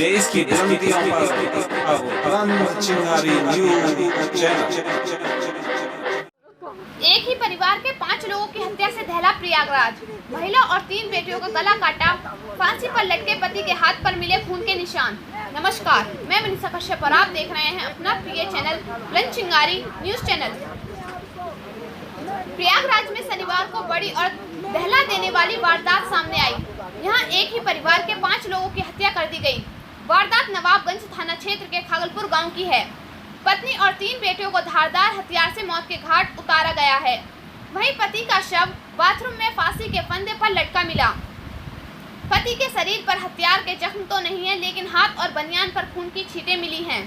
देश की बुलंदियों पर अब तुरंत चिंगारी न्यूज चैनल। एक ही परिवार के 5 लोगों की हत्या से दहला प्रयागराज। महिला और 3 बेटियों का गला काटा, फांसी पर लटके पति के हाथ पर मिले खून के निशान। नमस्कार, मैं मनीषा कश्यप और आप देख रहे हैं अपना प्रिय चैनल बुलंद चिंगारी न्यूज चैनल। प्रयागराज में शनिवार को बड़ी और दहला देने वाली वारदात सामने आई। यहां एक ही परिवार के 5 लोगों की हत्या कर दी गई। वारदात नवाबगंज थाना क्षेत्र के खागलपुर गांव की है। पत्नी और 3 बेटियों को धारदार हथियार से मौत के घाट उतारा गया है। वहीं पति का शव बाथरूम में फांसी के फंदे पर लटका मिला। पति के शरीर पर हथियार के जख्म तो नहीं है, लेकिन हाथ और बनियान पर खून की छींटें मिली हैं।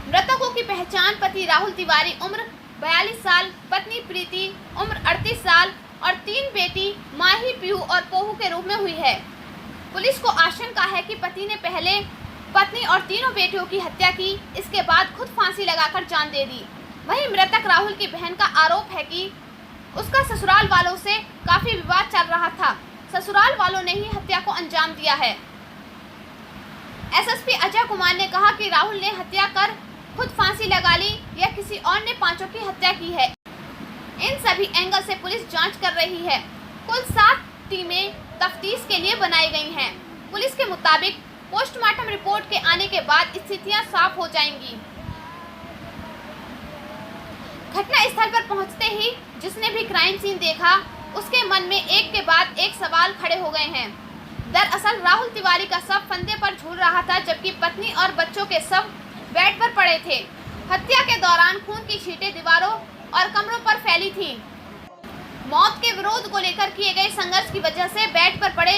मृतकों की पहचान पति राहुल तिवारी उम्र 42 साल, पत्नी प्रीति उम्र 38 साल और 3 बेटी माही, पीहू और पोहू के रूप में हुई है। पुलिस को आशंका है कि पति ने पहले पत्नी और तीनों बेटियों की हत्या की, इसके बाद खुद फांसी लगाकर जान दे दी। वहीं मृतक राहुल की बहन का आरोप है कि उसका ससुराल वालों से काफी विवाद चल रहा था। ससुराल वालों ने ही हत्या को अंजाम दिया है। एसएसपी अजय कुमार ने कहा कि राहुल ने हत्या कर खुद फांसी लगा ली या किसी और ने 5 की हत्या की है। इन सभी एंगल से पुलिस जांच कर रही है। कुल 7 टीमें तफ्तीश के लिए बनाई गई हैं। पुलिस के मुताबिक पोस्टमार्टम रिपोर्ट के आने के बाद स्थितियां साफ हो जाएंगी। घटना स्थल पर पहुंचते ही जिसने भी क्राइम सीन देखा, उसके मन में एक के बाद एक सवाल खड़े हो गए हैं। दरअसल राहुल तिवारी का शव फंदे पर झूल रहा था, जबकि पत्नी और बच्चों के शव बेड पर पड़े थे। हत्या के दौरान खून की छींटें दीवारों और कमरों पर फैली थी। मौत के विरोध को लेकर किए गए संघर्ष की वजह से बेड पर पड़े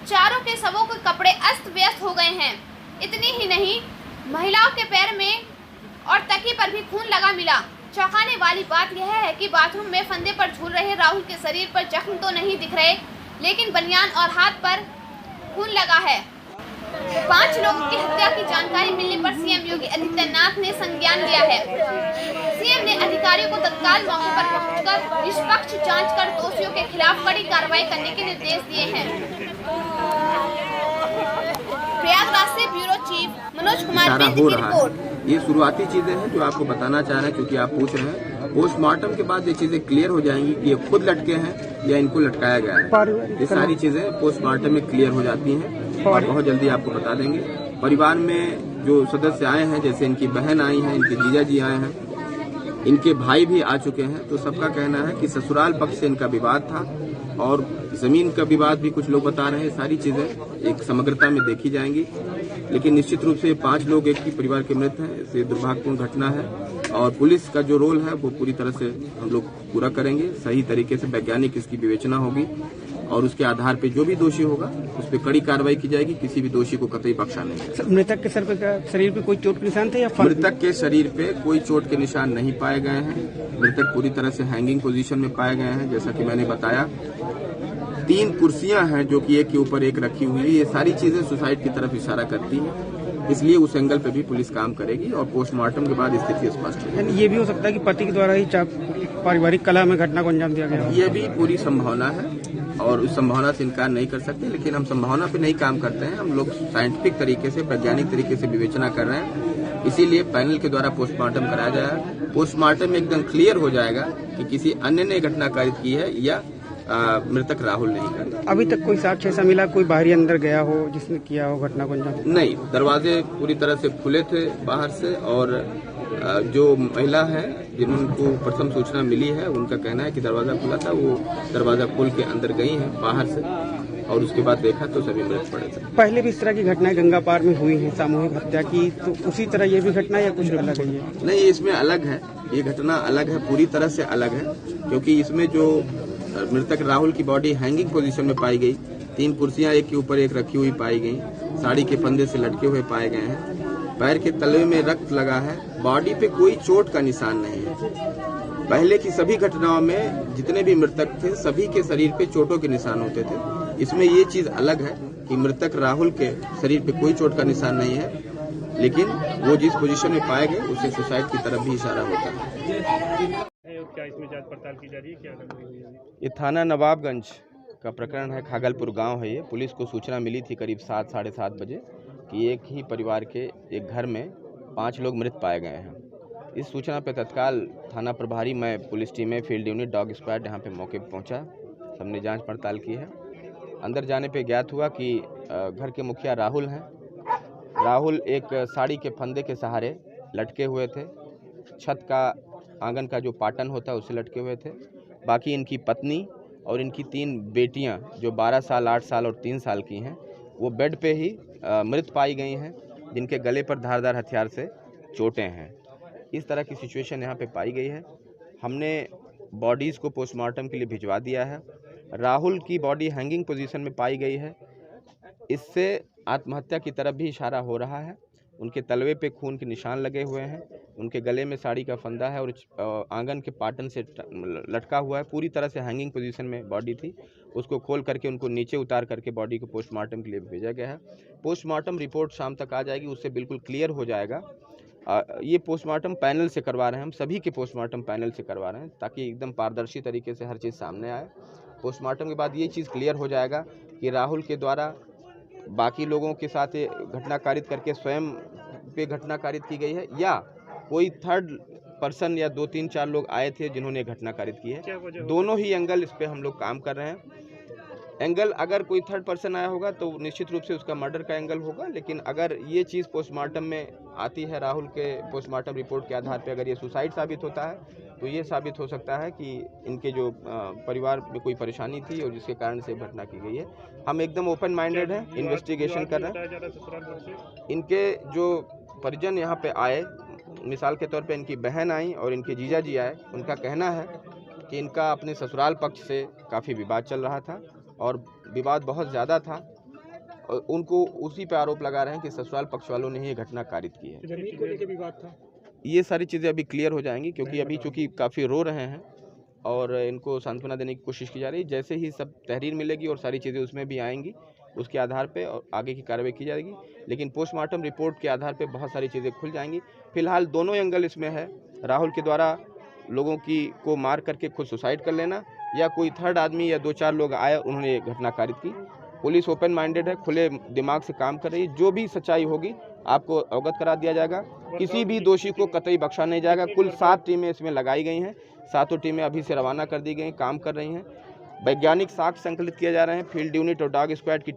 चारों के शवों के कपड़े अस्त व्यस्त हो गए हैं। इतनी ही नहीं, महिलाओं के पैर में और तकिए पर भी खून लगा मिला। चौंकाने वाली बात यह है कि बाथरूम में फंदे पर झूल रहे राहुल के शरीर पर जख्म तो नहीं दिख रहे, लेकिन बनियान और हाथ पर खून लगा है। 5 लोगों की हत्या की जानकारी मिलने पर सीएम योगी आदित्यनाथ ने संज्ञान लिया है। सीएम ने अधिकारियों को तत्काल मौके पर पहुंचकर निष्पक्ष जांच कर दोषियों के खिलाफ कड़ी कार्रवाई करने के निर्देश दिए हैं। प्रयागराज से ब्यूरो चीफ मनोज कुमार बिंद की रिपोर्ट। ये शुरुआती चीजें हैं जो आपको बताना चाह रहे हैं, क्योंकि आप पूछ रहे हैं। पोस्टमार्टम के बाद ये चीजें क्लियर हो जाएंगी कि ये खुद लटके हैं या इनको लटकाया गया है। ये सारी चीजें पोस्टमार्टम में क्लियर हो जाती हैं और बहुत जल्दी आपको बता देंगे। परिवार में जो सदस्य आए हैं, जैसे इनकी बहन आई है, इनके जीजा जी आए हैं, इनके भाई भी आ चुके हैं, तो सबका कहना है कि ससुराल पक्ष से इनका विवाद था और जमीन का विवाद भी कुछ लोग बता रहे हैं। सारी चीजें एक समग्रता में देखी जाएंगी, लेकिन निश्चित रूप से 5 लोग एक ही परिवार के मृत हैं। इससे दुर्भाग्यपूर्ण घटना है और पुलिस का जो रोल है वो पूरी तरह से हम लोग पूरा करेंगे। सही तरीके से वैज्ञानिक इसकी विवेचना होगी और उसके आधार पे जो भी दोषी होगा उस पर कड़ी कार्रवाई की जाएगी। किसी भी दोषी को कतई बख्शा नहीं है। मृतक के शरीर पे कोई चोट के निशान थे या मृतक के शरीर पे कोई चोट के निशान नहीं पाए गए हैं। मृतक पूरी तरह से हैंगिंग पोजीशन में पाए गए हैं। जैसा कि मैंने बताया, 3 कुर्सियां हैं जो कि एक के ऊपर एक रखी हुई है। ये सारी चीजें सुसाइड की तरफ इशारा करती हैं, इसलिए उस एंगल पे भी पुलिस काम करेगी और पोस्टमार्टम के बाद स्थिति स्पष्ट है। ये भी हो सकता है कि पति के द्वारा ही पारिवारिक कलह में घटना को अंजाम दिया गया। ये भी पूरी संभावना है और उस संभावना से इनकार नहीं कर सकते, लेकिन हम संभावना पे नहीं काम करते हैं। हम लोग साइंटिफिक तरीके से, वैज्ञानिक तरीके से विवेचना कर रहे हैं। इसीलिए पैनल के द्वारा पोस्टमार्टम कराया जाएगा। पोस्टमार्टम में एकदम क्लियर हो जाएगा कि किसी अन्य ने घटना कारित की है या मृतक राहुल नहीं करता। अभी तक कोई साक्ष्य ऐसा मिला, कोई बाहरी अंदर गया हो जिसने किया हो घटना को अंजाम? नहीं, दरवाजे पूरी तरह से खुले थे बाहर से और जो महिला है जिनको प्रथम सूचना मिली है, उनका कहना है कि दरवाजा खुला था। वो दरवाजा खोल के अंदर गई हैं बाहर से और उसके बाद देखा तो सभी मृत पड़े थे। पहले भी इस तरह की घटनाएं गंगा पार में हुई हैं, सामूहिक हत्या की, तो उसी तरह ये भी घटना या कुछ अलग है? नहीं, इसमें अलग है। ये घटना अलग है, पूरी तरह से अलग है, क्योंकि इसमें जो मृतक राहुल की बॉडी हैंगिंग पोजीशन में पाई गई, 3 कुर्सियां एक के ऊपर एक रखी हुई पाई गई, साड़ी के फंदे से लटके हुए पाए गए हैं, पैर के तलवे में रक्त लगा है, बॉडी पे कोई चोट का निशान नहीं है। पहले की सभी घटनाओं में जितने भी मृतक थे, सभी के शरीर पे चोटों के निशान होते थे। इसमें ये चीज अलग है कि मृतक राहुल के शरीर पे कोई चोट का निशान नहीं है, लेकिन वो जिस पोजीशन में पाए गए उससे सुसाइड की तरफ भी इशारा होता है। क्या इसमें जांच पड़ताल की जा रही है? क्या ये थाना नवाबगंज का प्रकरण है। खागलपुर गांव है ये। पुलिस को सूचना मिली थी करीब 7 साढ़े 7 बजे कि एक ही परिवार के एक घर में 5 लोग मृत पाए गए हैं। इस सूचना पर तत्काल थाना प्रभारी, मैं, पुलिस टीमें, फील्ड यूनिट, डॉग स्क्वाड यहाँ पे मौके पर पहुँचा। हमने जांच पड़ताल की है। अंदर जाने पे ज्ञात हुआ कि घर के मुखिया राहुल हैं। राहुल एक साड़ी के फंदे के सहारे लटके हुए थे। छत का, आंगन का जो पाटन होता है उससे लटके हुए थे। बाकी इनकी पत्नी और इनकी 3 बेटियां जो 12 साल, 8 साल और 3 साल की हैं, वो बेड पे ही मृत पाई गई हैं, जिनके गले पर धारदार हथियार से चोटें हैं। इस तरह की सिचुएशन यहाँ पे पाई गई है। हमने बॉडीज़ को पोस्टमार्टम के लिए भिजवा दिया है। राहुल की बॉडी हैंगिंग पोजीशन में पाई गई है। इससे आत्महत्या की तरफ भी इशारा हो रहा है। उनके तलवे पे खून के निशान लगे हुए हैं। उनके गले में साड़ी का फंदा है और आंगन के पाटन से लटका हुआ है। पूरी तरह से हैंगिंग पोजीशन में बॉडी थी। उसको खोल करके उनको नीचे उतार करके बॉडी को पोस्टमार्टम के लिए भेजा गया है। पोस्टमार्टम रिपोर्ट शाम तक आ जाएगी, उससे बिल्कुल क्लियर हो जाएगा। ये पोस्टमार्टम पैनल से करवा रहे हैं हम, सभी के पोस्टमार्टम पैनल से करवा रहे हैं ताकि एकदम पारदर्शी तरीके से हर चीज़ सामने आए। पोस्टमार्टम के बाद ये चीज़ क्लियर हो जाएगा कि राहुल के द्वारा बाकी लोगों के साथ ये घटना कारित करके स्वयं पे घटना कारित की गई है या कोई थर्ड पर्सन या 2, 3, 4 लोग आए थे जिन्होंने घटना कारित की है। दोनों ही एंगल इस पे हम लोग काम कर रहे हैं। एंगल अगर कोई थर्ड पर्सन आया होगा तो निश्चित रूप से उसका मर्डर का एंगल होगा, लेकिन अगर ये चीज़ पोस्टमार्टम में आती है, राहुल के पोस्टमार्टम रिपोर्ट के आधार पर अगर ये सुसाइड साबित होता है तो ये साबित हो सकता है कि इनके जो परिवार में कोई परेशानी थी और जिसके कारण से घटना की गई है। हम एकदम ओपन माइंडेड हैं, इन्वेस्टिगेशन कर रहे हैं। इनके जो परिजन यहाँ पे आए, मिसाल के तौर पे इनकी बहन आई और इनके जीजा जी आए, उनका कहना है कि इनका अपने ससुराल पक्ष से काफ़ी विवाद चल रहा था और विवाद बहुत ज़्यादा था और उनको उसी पे आरोप लगा रहे हैं कि ससुराल पक्ष वालों ने ही ये घटना कारित की है। जमीन को लेकर विवाद था। ये सारी चीज़ें अभी क्लियर हो जाएंगी क्योंकि अभी चूँकि काफ़ी रो रहे हैं और इनको सांत्वना देने की कोशिश की जा रही है। जैसे ही सब तहरीर मिलेगी और सारी चीज़ें उसमें भी आएंगी, उसके आधार पे और आगे की कार्रवाई की जाएगी। लेकिन पोस्टमार्टम रिपोर्ट के आधार पे बहुत सारी चीज़ें खुल जाएंगी। फिलहाल दोनों एंगल इसमें है। राहुल के द्वारा लोगों की को मार करके खुद सुसाइड कर लेना या कोई थर्ड आदमी या 2-4 लोग आए, उन्होंने ये घटना कारित की। पुलिस ओपन माइंडेड है, खुले दिमाग से काम कर रही है। जो भी सच्चाई होगी आपको अवगत करा दिया जाएगा। किसी भी दोषी को कतई बख्शा नहीं जाएगा। कुल 7 टीमें इसमें लगाई गई हैं। 7 टीमें अभी से रवाना कर दी गई, काम कर रही हैं। वैज्ञानिक साक्ष्य संकलित किए जा रहे हैं। फील्ड यूनिट और डॉग स्क्वाड की